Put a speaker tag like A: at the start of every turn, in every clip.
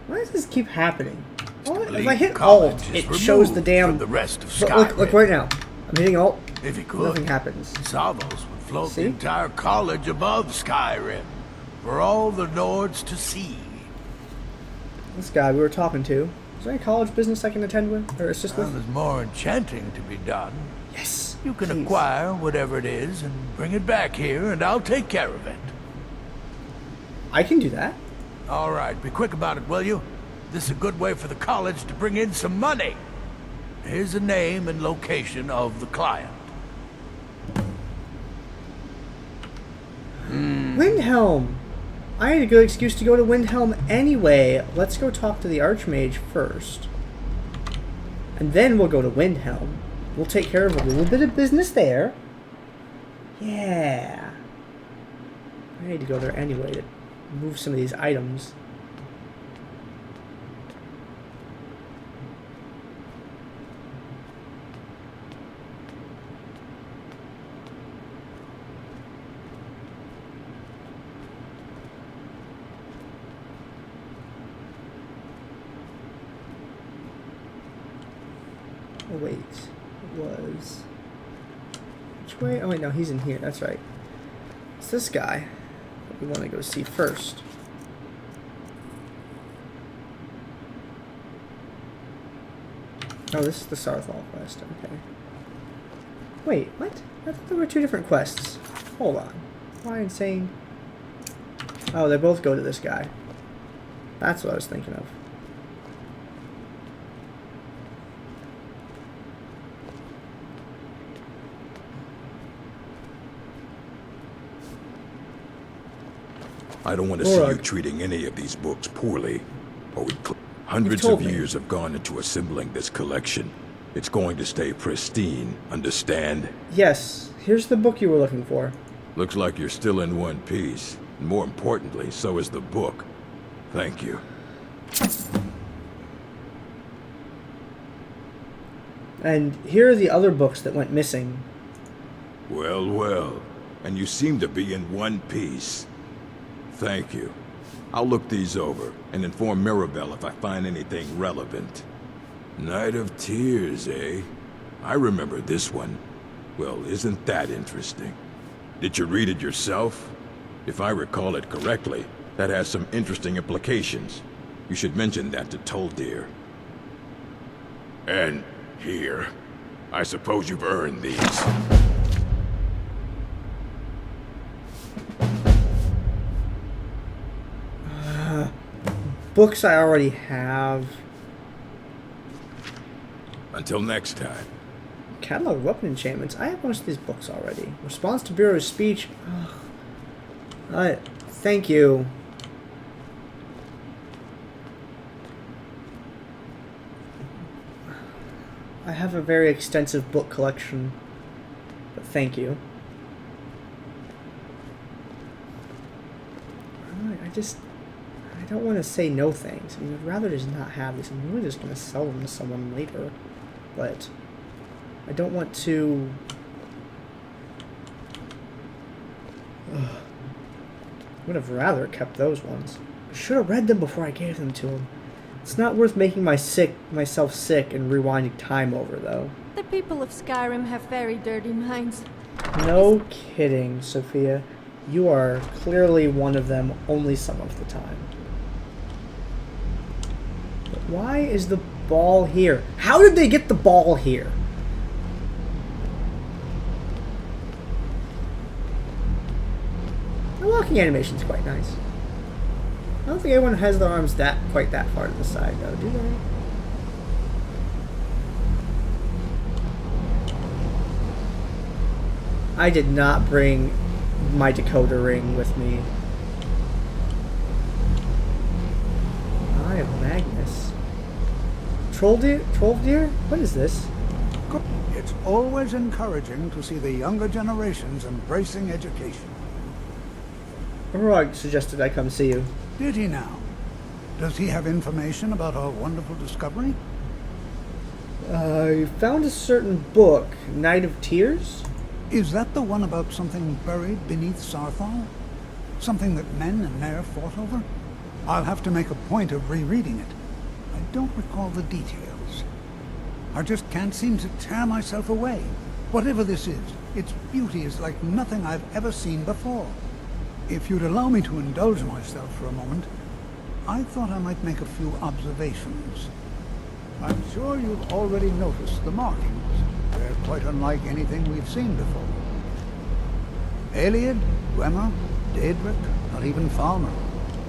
A: Why does this keep happening? Oh, if
B: Leave
A: I hit
B: college
A: Alt,
B: is
A: it shows the
B: removed
A: damn...
B: from the rest of
A: Look, look
B: Skyrim.
A: right now. I'm hitting Alt.
B: If he could,
A: Nothing happens.
B: Savos would float
A: See?
B: the entire college above Skyrim for all the Nords to see.
A: This guy we were talking to. Is there any college business I can attend with or assist
B: Well,
A: with?
B: there's more enchanting to be done.
A: Yes.
B: You can
A: please.
B: acquire whatever it is and bring it back here, and I'll take care of it.
A: I can do that.
B: All right, be quick about it, will you? This is a good way for the college to bring in some money. Here's the name and location of the client.
A: Windhelm. I had a good excuse to go to Windhelm anyway. Let's go talk to the Archmage first. And then we'll go to Windhelm. We'll take care of a little bit of business there. Yeah. I need to go there anyway to move some of these items. Oh wait, it was... Which way? Oh wait, no, he's in here, that's right. It's this guy that we want to go see first. Oh, this is the Sarthal quest, okay. Wait, what? I thought there were two different quests. Hold on. Why insane? Oh, they both go to this guy. That's what I was thinking of.
C: I don't want to see you treating any of these books poorly. Hundreds of years have gone into assembling this collection. It's going to stay pristine, understand?
A: Yes, here's the book you were looking for.
C: Looks like you're still in one piece. And more importantly, so is the book. Thank you.
A: And here are the other books that went missing.
C: Well, well. And you seem to be in one piece. Thank you. I'll look these over and inform Mirabelle if I find anything relevant. Night of Tears, eh? I remember this one. Well, isn't that interesting? Did you read it yourself? If I recall it correctly, that has some interesting implications. You should mention that to Toldir. And here. I suppose you've earned these.
A: Books I already have.
C: Until next time.
A: Catalog of weapon enchantments. I have most of these books already. Response to Bureau's speech. Thank you. I have a very extensive book collection, but thank you. I don't want to say no thanks. I mean, I'd rather just not have these. I'm really just going to sell them to someone later, but I don't want to... I would have rather kept those ones. I should have read them before I gave them to him. It's not worth making myself sick and rewinding time over, though.
D: The people of Skyrim have very dirty minds.
A: No kidding, Sophia. You are clearly one of them only some of the time. But why is the ball here? How did they get the ball here? The walking animation is quite nice. I don't think anyone has their arms quite that far to the side, though, do they? I did not bring my decoder ring with me. I am Magnus. Troll deer? What is this?
E: It's always encouraging to see the younger generations embracing education.
A: Rog suggested I come see you.
E: Did he now? Does he have information about our wonderful discovery?
A: I found a certain book, Night of Tears.
E: Is that the one about something buried beneath Sarthal? Something that men and Nair fought over? I'll have to make a point of rereading it. I don't recall the details. I just can't seem to tear myself away. Whatever this is, its beauty is like nothing I've ever seen before. If you'd allow me to indulge myself for a moment, I thought I might make a few observations. I'm sure you've already noticed the markings. They're quite unlike anything we've seen before. Eliad, Dwemer, Daedric, not even Falmer.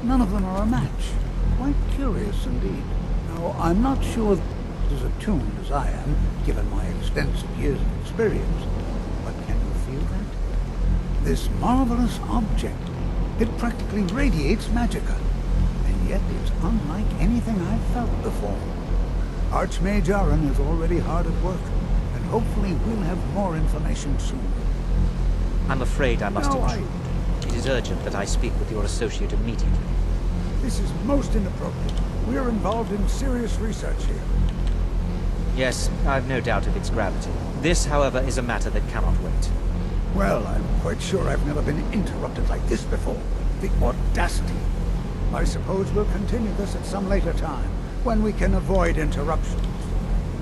E: None of them are a match. Quite curious indeed. Now, I'm not sure as attuned as I am, given my extensive years of experience. But can you feel that? This marvelous object, it practically radiates magicka. And yet it's unlike anything I've felt before. Archmage Aaron is already hard at work, and hopefully we'll have more information soon.
F: I'm afraid I must
E: No,
F: intrude. It is urgent that I speak with your associate immediately.
E: This is most inappropriate. We are involved in serious research here.
F: Yes, I've no doubt of its gravity. This, however, is a matter that cannot wait.
E: Well, I'm quite sure I've never been interrupted like this before. The audacity. I suppose we'll continue this at some later time, when we can avoid interruptions.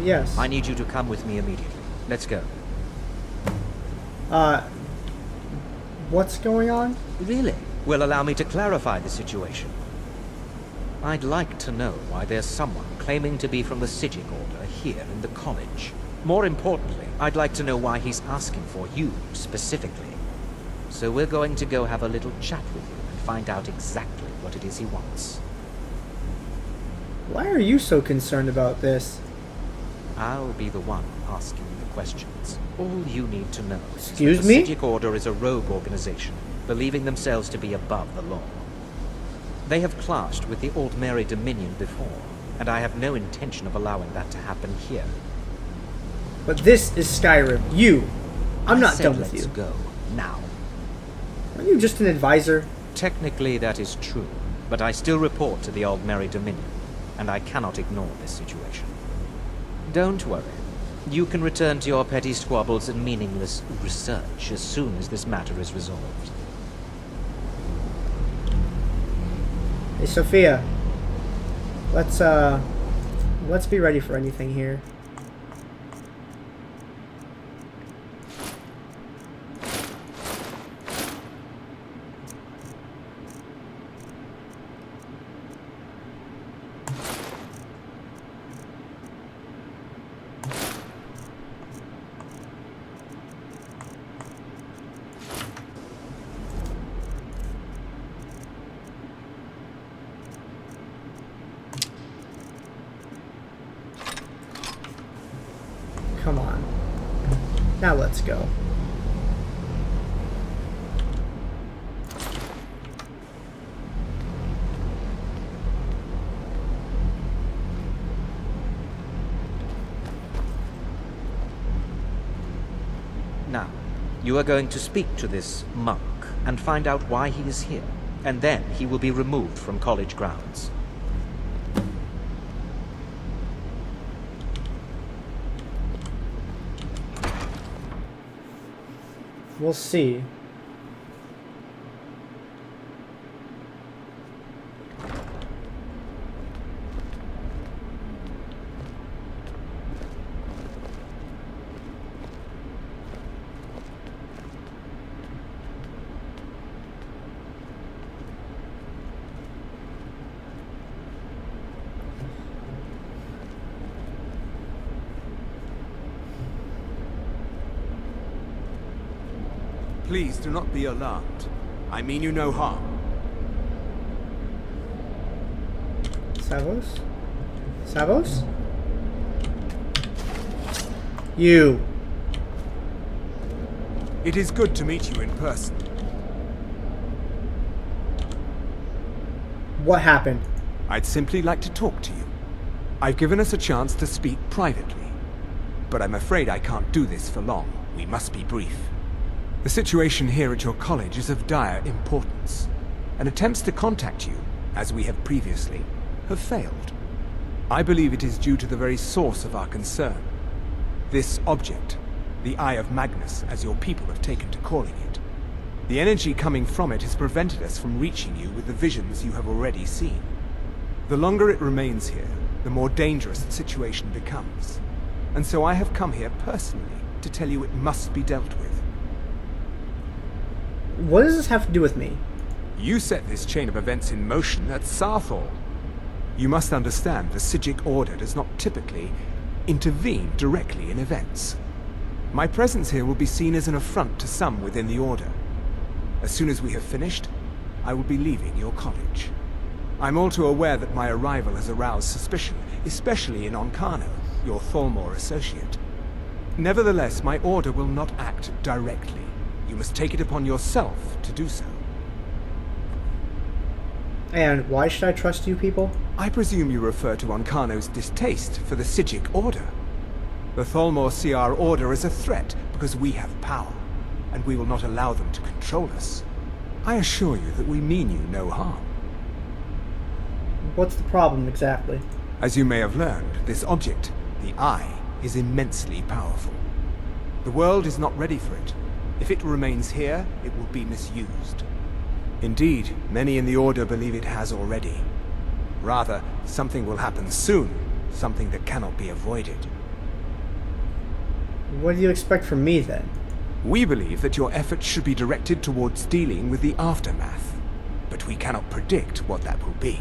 A: Yes.
F: I need you to come with me immediately. Let's go.
A: What's going on?
F: Really? Well, allow me to clarify the situation. I'd like to know why there's someone claiming to be from the Psijic Order here in the college. More importantly, I'd like to know why he's asking for you, specifically. So we're going to go have a little chat with you and find out exactly what it is he wants.
A: Why are you so concerned about this?
F: I'll be the one asking the questions. All you need to know
A: Excuse
F: is
A: me?
F: that the Psijic Order is a rogue organization, believing themselves to be above the law. They have clashed with the Old Mary Dominion before, and I have no intention of allowing that to happen here.
A: But this is Skyrim. I'm not done with
F: Let's
A: you.
F: go now.
A: Are you just an advisor?
F: Technically, that is true, but I still report to the Old Mary Dominion, and I cannot ignore this situation. Don't worry. You can return to your petty squabbles and meaningless research as soon as this matter is resolved.
A: Hey, Sophia. Let's be ready for anything here. Come on. Now let's go.
F: Now, you are going to speak to this monk and find out why he is here, and then he will be removed from college grounds.
A: We'll see.
G: Please do not be alarmed. I mean you no harm.
A: Savos? Savos? You.
G: It is good to meet you in person.
A: What happened?
G: I'd simply like to talk to you. I've given us a chance to speak privately. But I'm afraid I can't do this for long. We must be brief. The situation here at your college is of dire importance, and attempts to contact you, as we have previously, have failed. I believe it is due to the very source of our concern. This object, the Eye of Magnus, as your people have taken to calling it. The energy coming from it has prevented us from reaching you with the visions you have already seen. The longer it remains here, the more dangerous the situation becomes. And so I have come here personally to tell you it must be dealt with.
A: What does this have to do with me?
G: You set this chain of events in motion at Sarthal. You must understand the Psijic Order does not typically intervene directly in events. My presence here will be seen as an affront to some within the Order. As soon as we have finished, I will be leaving your college. I'm all too aware that my arrival has aroused suspicion, especially in Onkano, your Thalmor associate. Nevertheless, my Order will not act directly. You must take it upon yourself to do so.
A: And why should I trust you people?
G: I presume you refer to Onkano's distaste for the Psijic Order. The Thalmor see our Order as a threat because we have power, and we will not allow them to control us. I assure you that we mean you no harm.
A: What's the problem exactly?
G: As you may have learned, this object, the Eye, is immensely powerful. The world is not ready for it. If it remains here, it will be misused. Indeed, many in the Order believe it has already. Rather, something will happen soon, something that cannot be avoided.
A: What do you expect from me then?
G: We believe that your efforts should be directed towards dealing with the aftermath, but we cannot predict what that will be.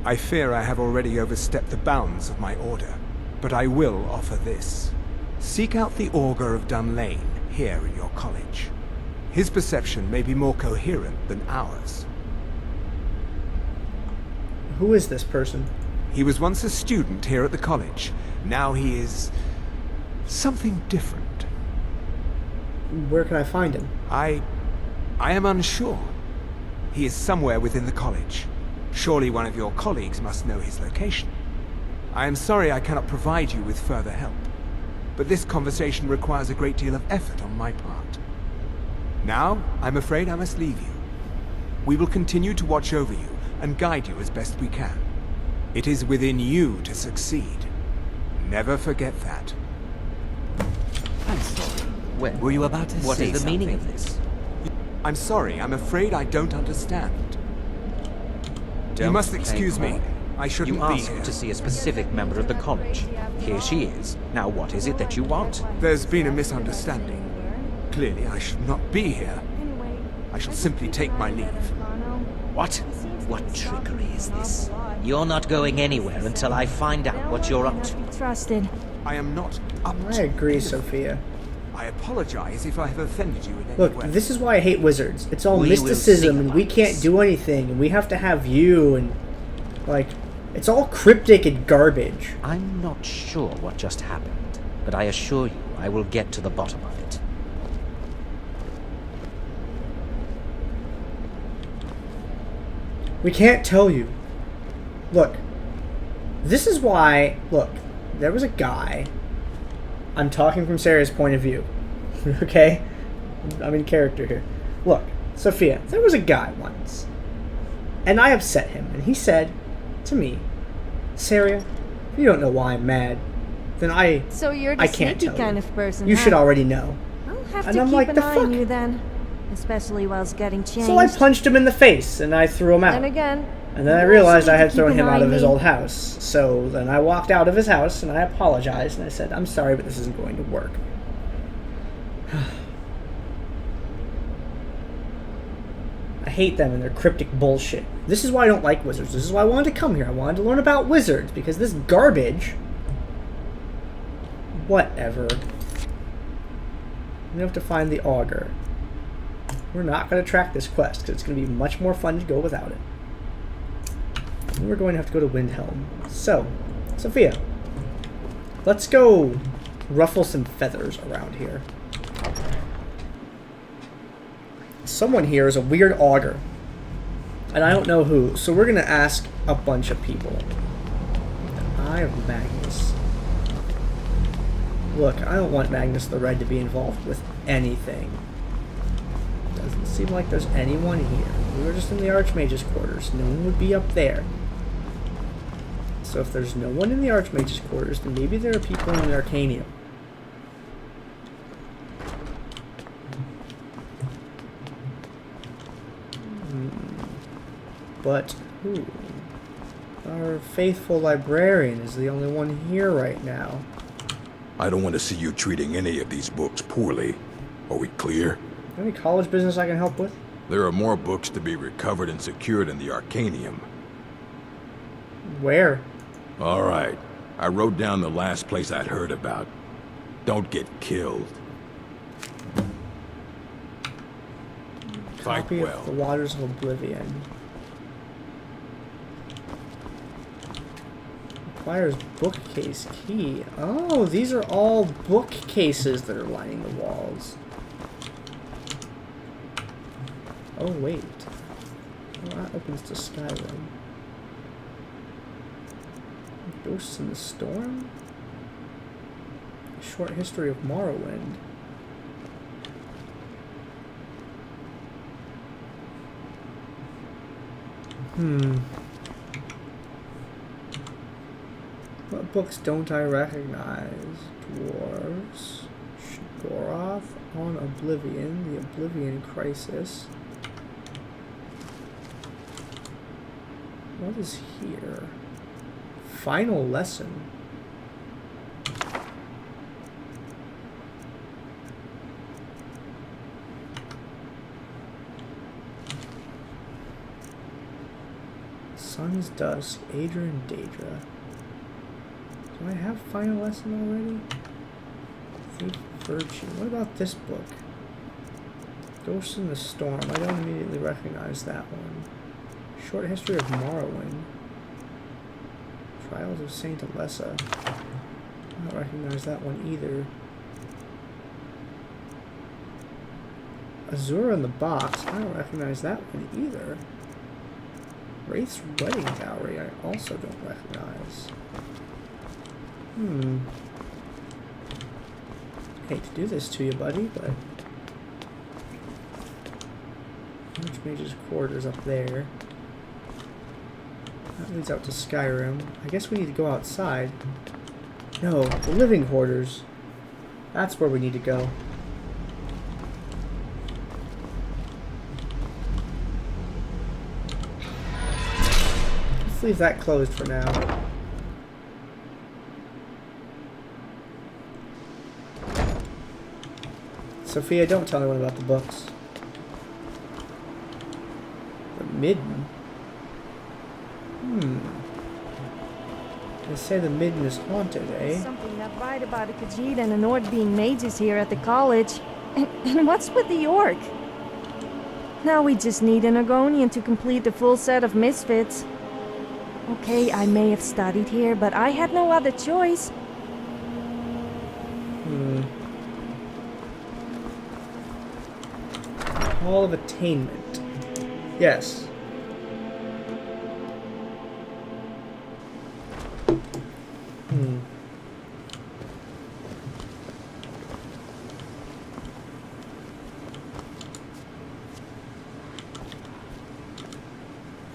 G: I fear I have already overstepped the bounds of my Order, but I will offer this. Seek out the Augur of Dunlane here in your college. His perception may be more coherent than ours.
A: Who is this person?
G: He was once a student here at the college. Now he is something different.
A: Where can I find him?
G: I am unsure. He is somewhere within the college. Surely one of your colleagues must know his location. I am sorry I cannot provide you with further help, but this conversation requires a great deal of effort on my part. Now, I'm afraid I must leave you. We will continue to watch over you and guide you as best we can. It is within you to succeed. Never forget that.
E: I'm sorry.
F: Well,
E: Were you about to
F: what
E: say
F: is the meaning of
E: something?
F: this?
G: I'm sorry, I'm afraid I don't understand. You
F: Don't
G: must
F: play
G: excuse me.
F: coy.
G: I shouldn't
F: You
G: be
F: asked
G: here.
F: to see a specific member of the college. Here she is. Now what is it that you want?
G: There's been a misunderstanding. Clearly, I should not be here. I shall simply take my leave.
F: What? What trickery is this? You're not going anywhere until I find out what you're up to.
D: Trusted.
G: I am not up
A: I
G: to
A: agree,
G: anything.
A: Sophia.
G: I apologize if I have offended you in any
A: Look,
G: way.
A: this is why I hate wizards. It's all
F: We will
A: mysticism,
F: see
A: and we
F: about
A: can't
F: this.
A: do anything, and we have to have you, and, like, it's all cryptic and garbage.
F: I'm not sure what just happened, but I assure you I will get to the bottom of it.
A: We can't tell you. Look, this is why, look, there was a guy. I'm talking from Sarah's point of view. Okay? I'm in character here. Look, Sophia, there was a guy once. And I upset him, and he said to me, Sarah, you don't know why I'm mad. Then
D: So you're the
A: I can't
D: sneaky
A: tell
D: kind
A: you.
D: of person,
A: You
D: huh?
A: should already know.
D: I'll have
A: And
D: to
A: I'm
D: keep
A: like,
D: an
A: the
D: eye
A: fuck?
D: on you then. Especially whilst getting changed.
A: So I punched him in the face, and I threw him out.
D: Then again,
A: And then I
D: you
A: realized
D: also
A: I
D: need
A: had
D: to
A: thrown
D: keep
A: him
D: an
A: out
D: eye
A: of his
D: on
A: old
D: me.
A: house. So then I walked out of his house and I apologized and I said, I'm sorry, but this isn't going to work. I hate them and their cryptic bullshit. This is why I don't like wizards. This is why I wanted to come here. I wanted to learn about wizards because this garbage. Whatever. We have to find the augur. We're not going to track this quest because it's going to be much more fun to go without it. And we're going to have to go to Windhelm. So, Sophia, let's go ruffle some feathers around here. Someone here is a weird augur. And I don't know who. So we're going to ask a bunch of people. The Eye of Magnus. Look, I don't want Magnus the Red to be involved with anything. Doesn't seem like there's anyone here. We were just in the Archmage's quarters. No one would be up there. So if there's no one in the Archmage's quarters, then maybe there are people in the Arcanium. but ooh, our faithful librarian is the only one here right now.
C: I don't want to see you treating any of these books poorly. Are we clear?
A: Any college business I can help with?
C: There are more books to be recovered and secured in the Arcanium.
A: Where?
C: All right. I wrote down the last place I'd heard about. Don't get killed. Fight
A: Copy
C: well.
A: of the Waters of Oblivion. Requires bookcase key. Oh, these are all bookcases that are lining the walls. Oh, wait. Well, that opens to Skyrim. Ghosts in the Storm? A short history of Morrowind. What books don't I recognize? Dwarves. Shigoroth on Oblivion. The Oblivion Crisis. What is here? Final lesson. Sun's Dusk, Adra and Daedra. Do I have final lesson already? Thief Virtue. What about this book? Ghosts in the Storm. I don't immediately recognize that one. Short history of Morrowind. Trials of Saint Alessa. I don't recognize that one either. Azura in the Box. I don't recognize that one either. Wraith's Wedding Dowry. I also don't recognize. Hate to do this to you, buddy, but Archmage's Quarters up there. That leads out to Skyrim. I guess we need to go outside. No, the living quarters. That's where we need to go. Let's leave that closed for now. Sophia, don't tell anyone about the books. The Midden? They say the Midden is haunted, eh?
D: Something not right about a Khajiit and a Nord being mages here at the college. And what's with the orc? Now we just need an Argonian to complete the full set of misfits. Okay, I may have studied here, but I had no other choice.
A: Hall of Attainment. Yes.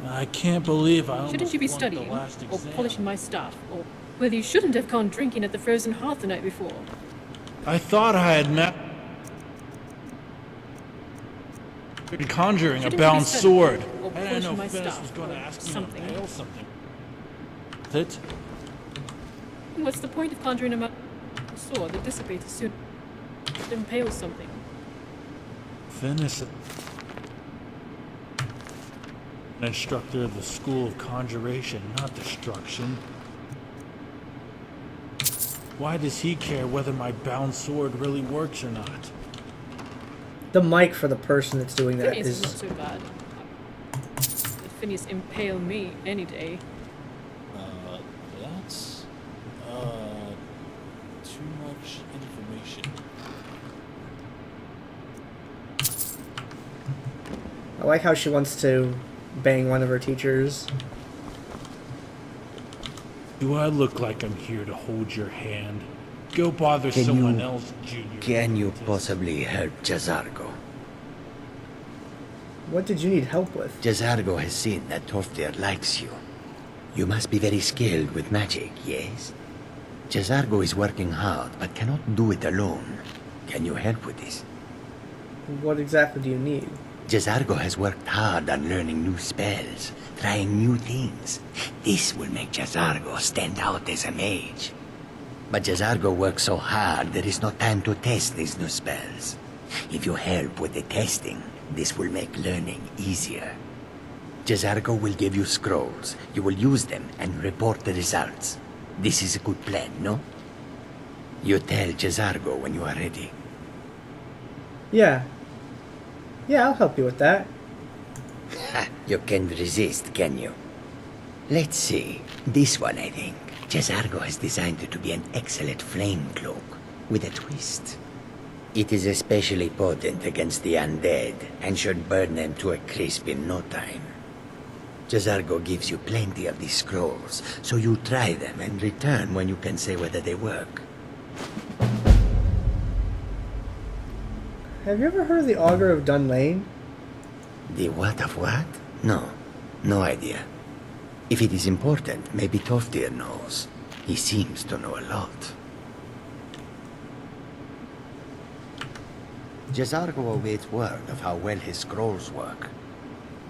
H: I can't believe I
I: Shouldn't you be studying, or polishing my stuff, or whether you shouldn't have gone drinking at the Frozen Hearth the night before?
H: I thought I had conjuring
I: Shouldn't
H: a
I: you be
H: bound
I: studying,
H: sword.
I: or
H: I didn't know
I: polishing my
H: Finis
I: stuff,
H: was going to
I: or
H: ask me
I: something.
H: to impale something. That
I: What's the point of conjuring a sword that dissipates as soon as it impales something?
H: Finis, an instructor of the School of Conjuration, not destruction. Why does he care whether my bound sword really works or not?
A: The mic for the person that's doing that
I: Phineas is not
A: is...
I: so bad. Let Phineas impale me any day.
J: That's too much information.
A: I like how she wants to bang one of her teachers.
H: Do I look like I'm here to hold your hand? Go bother
K: Can
H: someone
K: you-
H: else, Junior.
K: Can you possibly help Jazargo?
A: What did you need help with?
K: Jazargo has seen that Toftir likes you. You must be very skilled with magic, yes? Jazargo is working hard, but cannot do it alone. Can you help with this?
A: What exactly do you need?
K: Jazargo has worked hard on learning new spells, trying new things. This will make Jazargo stand out as a mage. But Jazargo works so hard, there is no time to test these new spells. If you help with the testing, this will make learning easier. Jazargo will give you scrolls. You will use them and report the results. This is a good plan, no? You tell Jazargo when you are ready.
A: Yeah. Yeah, I'll help you with that.
K: Ha, you can't resist, can you? Let's see. This one, I think. Jazargo has designed it to be an excellent flame cloak, with a twist. It is especially potent against the undead, and should burn them to a crisp in no time. Jazargo gives you plenty of these scrolls, so you try them and return when you can say whether they work.
A: Have you ever heard of the Augur of Dunlane?
K: The what of what? No. No idea. If it is important, maybe Toftir knows. He seems to know a lot. Jazargo awaits word of how well his scrolls work.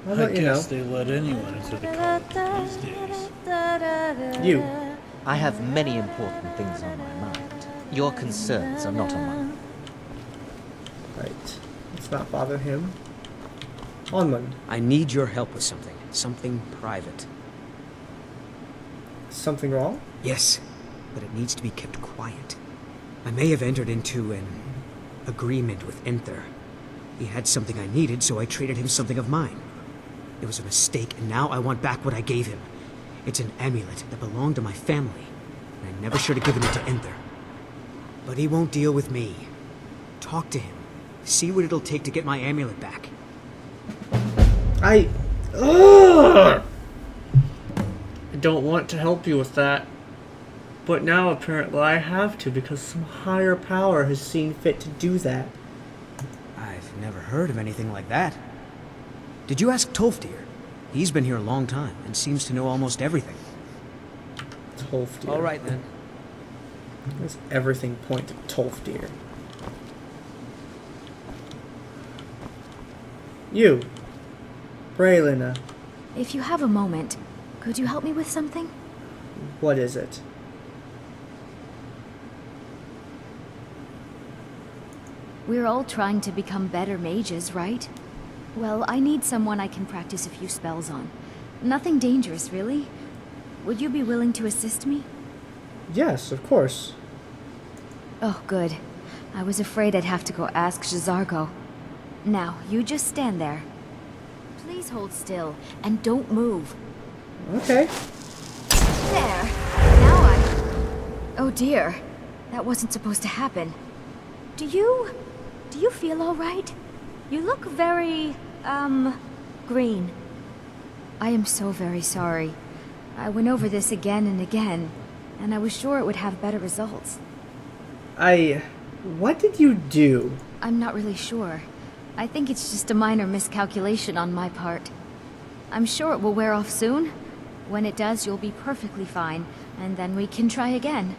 A: How
H: I
A: about you know?
H: guess they let anyone into the college these days.
A: You.
F: I have many important things on my mind. Your concerns are not among them.
A: Right. Let's not bother him. Onmund.
L: I need your help with something. Something private.
A: Something wrong?
L: Yes, but it needs to be kept quiet. I may have entered into an agreement with Enther. He had something I needed, so I traded him something of mine. It was a mistake, and now I want back what I gave him. It's an amulet that belonged to my family, and I never should have given it to Enther. But he won't deal with me. Talk to him. See what it'll take to get my amulet back.
A: I don't want to help you with that. But now apparently I have to because some higher power has seen fit to do that.
L: I've never heard of anything like that. Did you ask Tolfdir? He's been here a long time and seems to know almost everything.
A: Tolfdir.
L: All right, then.
A: Does everything point to Tolfdir? You. Braylina.
M: If you have a moment, could you help me with something?
A: What is it?
M: We're all trying to become better mages, right? Well, I need someone I can practice a few spells on. Nothing dangerous, really. Would you be willing to assist me?
A: Yes, of course.
M: Oh, good. I was afraid I'd have to go ask Jazargo. Now, you just stand there. Please hold still, and don't move.
A: Okay.
M: There! Now oh dear. That wasn't supposed to happen. Do you feel all right? You look very, green. I am so very sorry. I went over this again and again, and I was sure it would have better results.
A: What did you do?
M: I'm not really sure. I think it's just a minor miscalculation on my part. I'm sure it will wear off soon. When it does, you'll be perfectly fine, and then we can try again.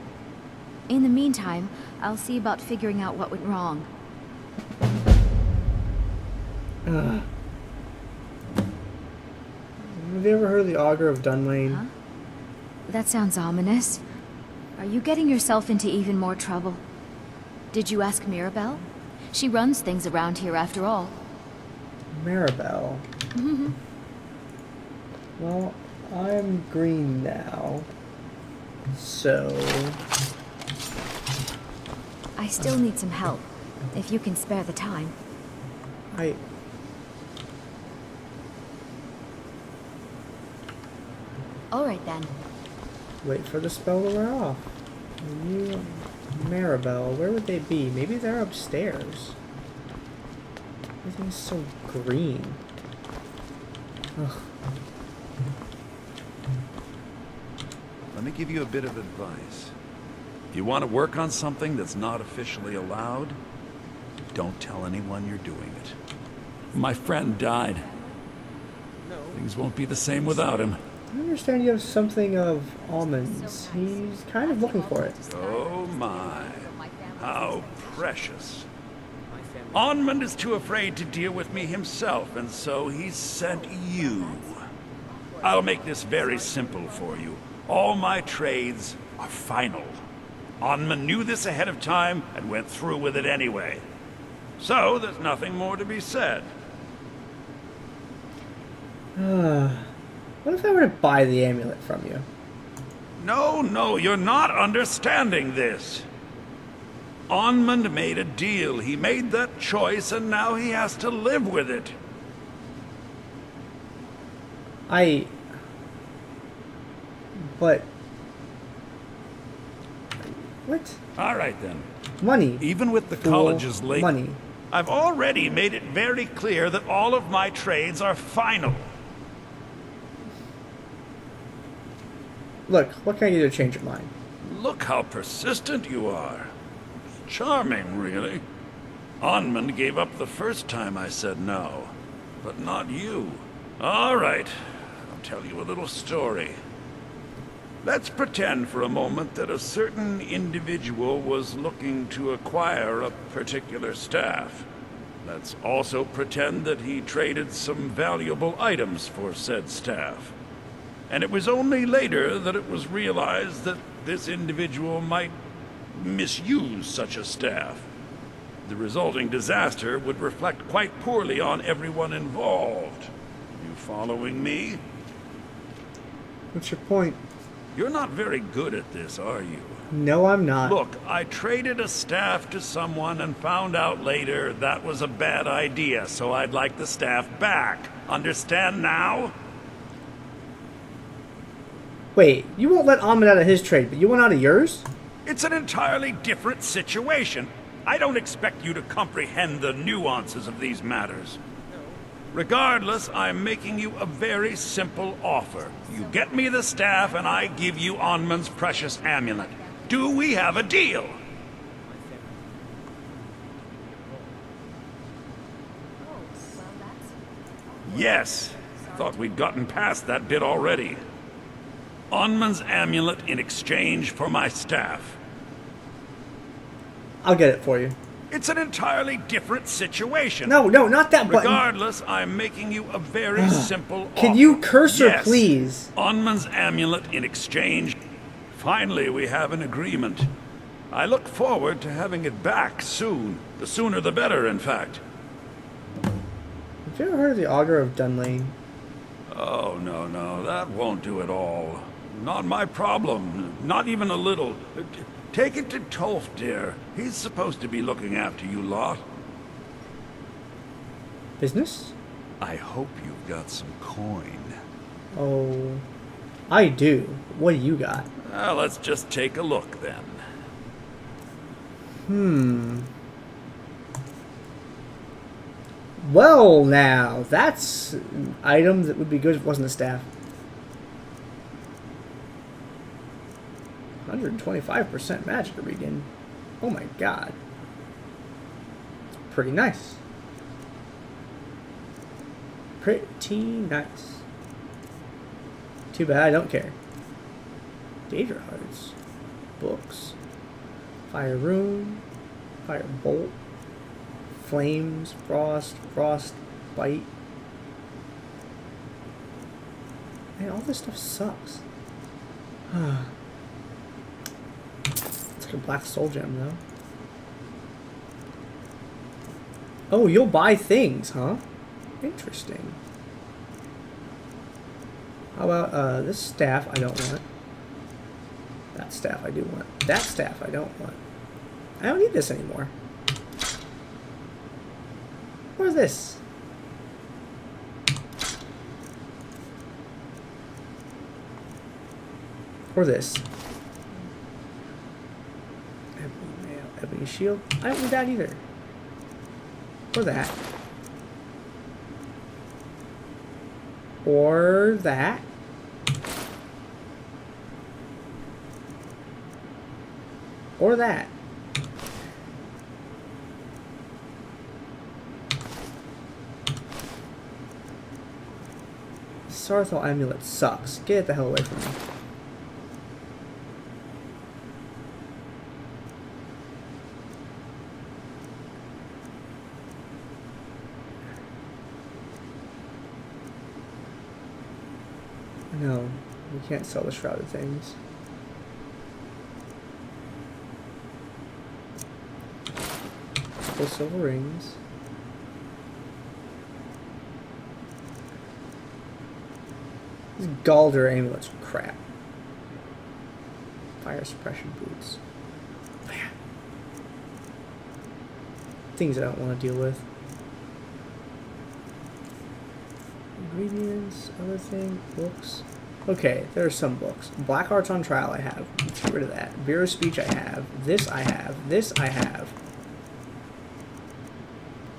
M: In the meantime, I'll see about figuring out what went wrong.
A: Have you ever heard of the Augur of Dunlane?
M: Huh? That sounds ominous. Are you getting yourself into even more trouble? Did you ask Mirabelle? She runs things around here after all.
A: Maribel. Well, I'm green now. So...
M: I still need some help, if you can spare the time. Alright then.
A: Wait for the spell to wear off. You... Maribel, where would they be? Maybe they're upstairs. Everything's so green. Ugh.
N: Let me give you a bit of advice. If you want to work on something that's not officially allowed, don't tell anyone you're doing it. My friend died. Things won't be the same without him.
A: I understand you have something of almonds. He's kind of looking for it.
N: Oh my. How precious. Onmund is too afraid to deal with me himself, and so he sent you. I'll make this very simple for you. All my trades are final. Onmund knew this ahead of time and went through with it anyway. So there's nothing more to be said.
A: What if I were to buy the amulet from you?
N: No, you're not understanding this. Onmund made a deal. He made that choice, and now he has to live with it.
A: But... What?
N: All right, then.
A: Money.
N: Even with the
A: Fool.
N: college's late...
A: Money.
N: I've already made it very clear that all of my trades are final.
A: Look, what can I do to change your mind?
N: Look how persistent you are. Charming, really. Onmund gave up the first time I said no, but not you. All right, I'll tell you a little story. Let's pretend for a moment that a certain individual was looking to acquire a particular staff. Let's also pretend that he traded some valuable items for said staff. And it was only later that it was realized that this individual might misuse such a staff. The resulting disaster would reflect quite poorly on everyone involved. You following me?
A: What's your point?
N: You're not very good at this, are you?
A: No, I'm not.
N: Look, I traded a staff to someone and found out later that was a bad idea, so I'd like the staff back. Understand now?
A: Wait, you won't let Onmund out of his trade, but you want out of yours?
N: It's an entirely different situation. I don't expect you to comprehend the nuances of these matters. Regardless, I'm making you a very simple offer. You get me the staff, and I give you Onmund's precious amulet. Do we have a deal? Yes. Thought we'd gotten past that bit already. Onmund's amulet in exchange for my staff.
A: I'll get it for you.
N: It's an entirely different situation.
A: No, not that button.
N: Regardless, I'm making you a very simple offer.
A: Can you cursor,
N: yes,
A: please?
N: Onmund's amulet in exchange. Finally, we have an agreement. I look forward to having it back soon. The sooner the better, in fact.
A: Have you ever heard of the Augur of Dunlane?
N: Oh, no, that won't do at all. Not my problem. Not even a little. Take it to Tolf, dear. He's supposed to be looking after you lot.
A: Business?
N: I hope you've got some coin.
A: Oh, I do. What do you got?
N: Well, let's just take a look then.
A: Well, now, that's an item that would be good if it wasn't a staff. 125% magic regen. Oh my god. It's pretty nice. Pretty nice. Too bad I don't care. Daedra hearts. Books. Fire rune. Fire bolt. Flames. Frost. Frost bite. Man, all this stuff sucks. It's like a black soul gem, though. Oh, you'll buy things, huh? Interesting. How about this staff I don't want. That staff I do want. That staff I don't want. I don't need this anymore. Where's this? Or this. Ebony shield. I don't need that either. Or that. Or that. Or that. Sarthal amulet sucks. Get it the hell away from me. You can't sell the shrouded things. Full silver rings. These Gandair amulets are crap. Fire suppression boots. Man. Things I don't want to deal with. Ingredients, other thing, books. Okay, there are some books. Black Arts on Trial I have. Let's get rid of that. Bureau of Speech I have. This I have. This I have.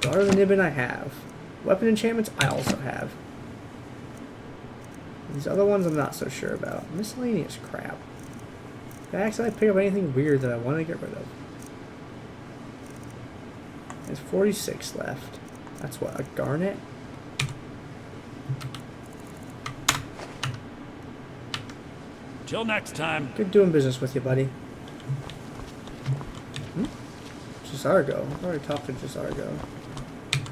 A: Daughter of the Nibbin I have. Weapon enchantments I also have. These other ones I'm not so sure about. Miscellaneous crap. Did I accidentally pick up anything weird that I want to get rid of? There's 46 left. That's what, a garnet?
N: Till next time.
A: Good doing business with you, buddy. Jazargo. I've already talked to Jazargo.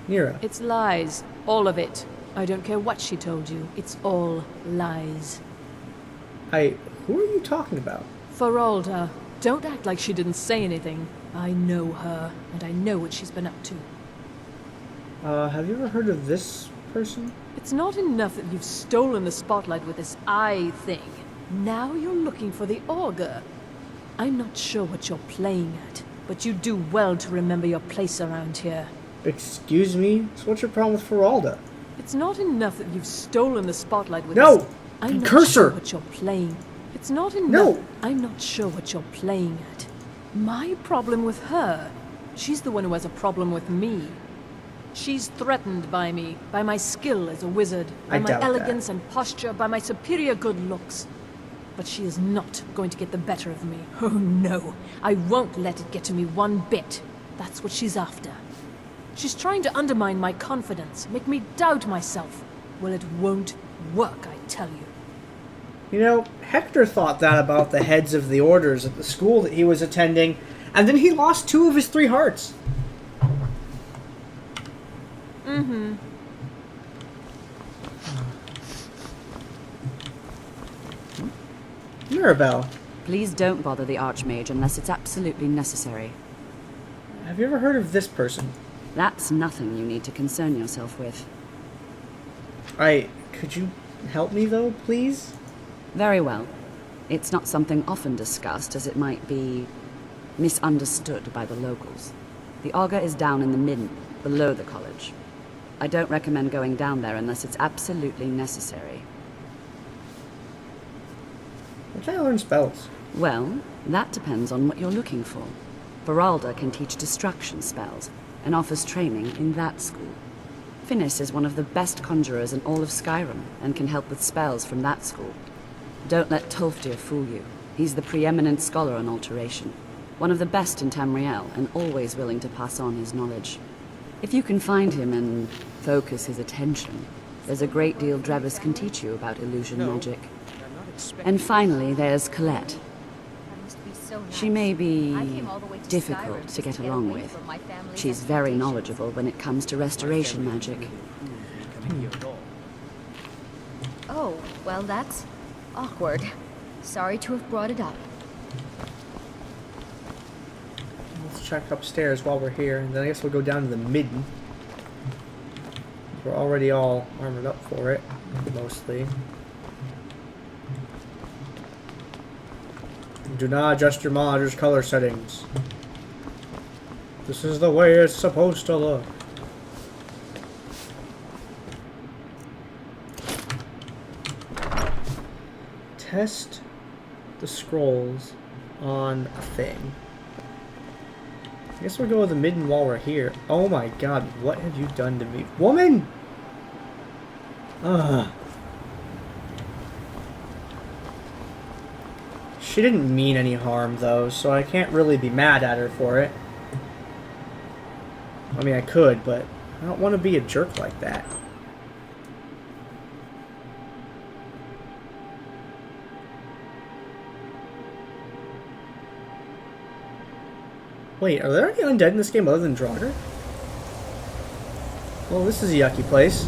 A: Nira.
O: It's lies. All of it. I don't care what she told you. It's all lies.
A: Who are you talking about?
O: Feralda, don't act like she didn't say anything. I know her, and I know what she's been up to.
A: Have you ever heard of this person?
O: It's not enough that you've stolen the spotlight with this eye thing. Now you're looking for the augur. I'm not sure what you're playing at, but you do well to remember your place around here.
A: Excuse me? So what's your problem with Feralda?
O: It's not enough that you've stolen the spotlight with
A: No!
O: this. I'm not
A: Curse
O: sure
A: her!
O: what you're playing. It's not enough.
A: No!
O: I'm not sure what you're playing at. My problem with her. She's the one who has a problem with me. She's threatened by me, by my skill as a wizard, by
A: I
O: my
A: doubt
O: elegance
A: that.
O: and posture, by my superior good looks. But she is not going to get the better of me. Oh no, I won't let it get to me one bit. That's what she's after. She's trying to undermine my confidence, make me doubt myself. Well, it won't work, I tell you.
A: You know, Hector thought that about the heads of the orders at the school that he was attending, and then he lost 2 of his 3 hearts.
O: Mm-hmm.
A: Mirabelle.
P: Please don't bother the Archmage unless it's absolutely necessary.
A: Have you ever heard of this person?
P: That's nothing you need to concern yourself with.
A: Could you help me though, please?
P: Very well. It's not something often discussed, as it might be misunderstood by the locals. The augur is down in the midden, below the college. I don't recommend going down there unless it's absolutely necessary.
A: I'm trying to learn spells.
P: Well, that depends on what you're looking for. Feralda can teach destruction spells, and offers training in that school. Finis is one of the best conjurers in all of Skyrim, and can help with spells from that school. Don't let Tolfdir fool you. He's the preeminent scholar on alteration, one of the best in Tamriel, and always willing to pass on his knowledge. If you can find him and focus his attention, there's a great deal Drevis can teach you about illusion magic. And finally, there's Colette. She may be difficult to get along with. She's very knowledgeable when it comes to restoration magic.
M: Oh, well, that's awkward. Sorry to have brought it up.
A: Let's check upstairs while we're here, and then I guess we'll go down to the midden. We're already all armored up for it, mostly. Do not adjust your monitor's color settings. This is the way it's supposed to look. Test the scrolls on a thing. I guess we'll go with the midden while we're here. Oh my god, what have you done to me? Woman! Ugh. She didn't mean any harm, though, so I can't really be mad at her for it. I mean, I could, but I don't want to be a jerk like that. Wait, are there any undead in this game other than Draugr? Well, this is a yucky place.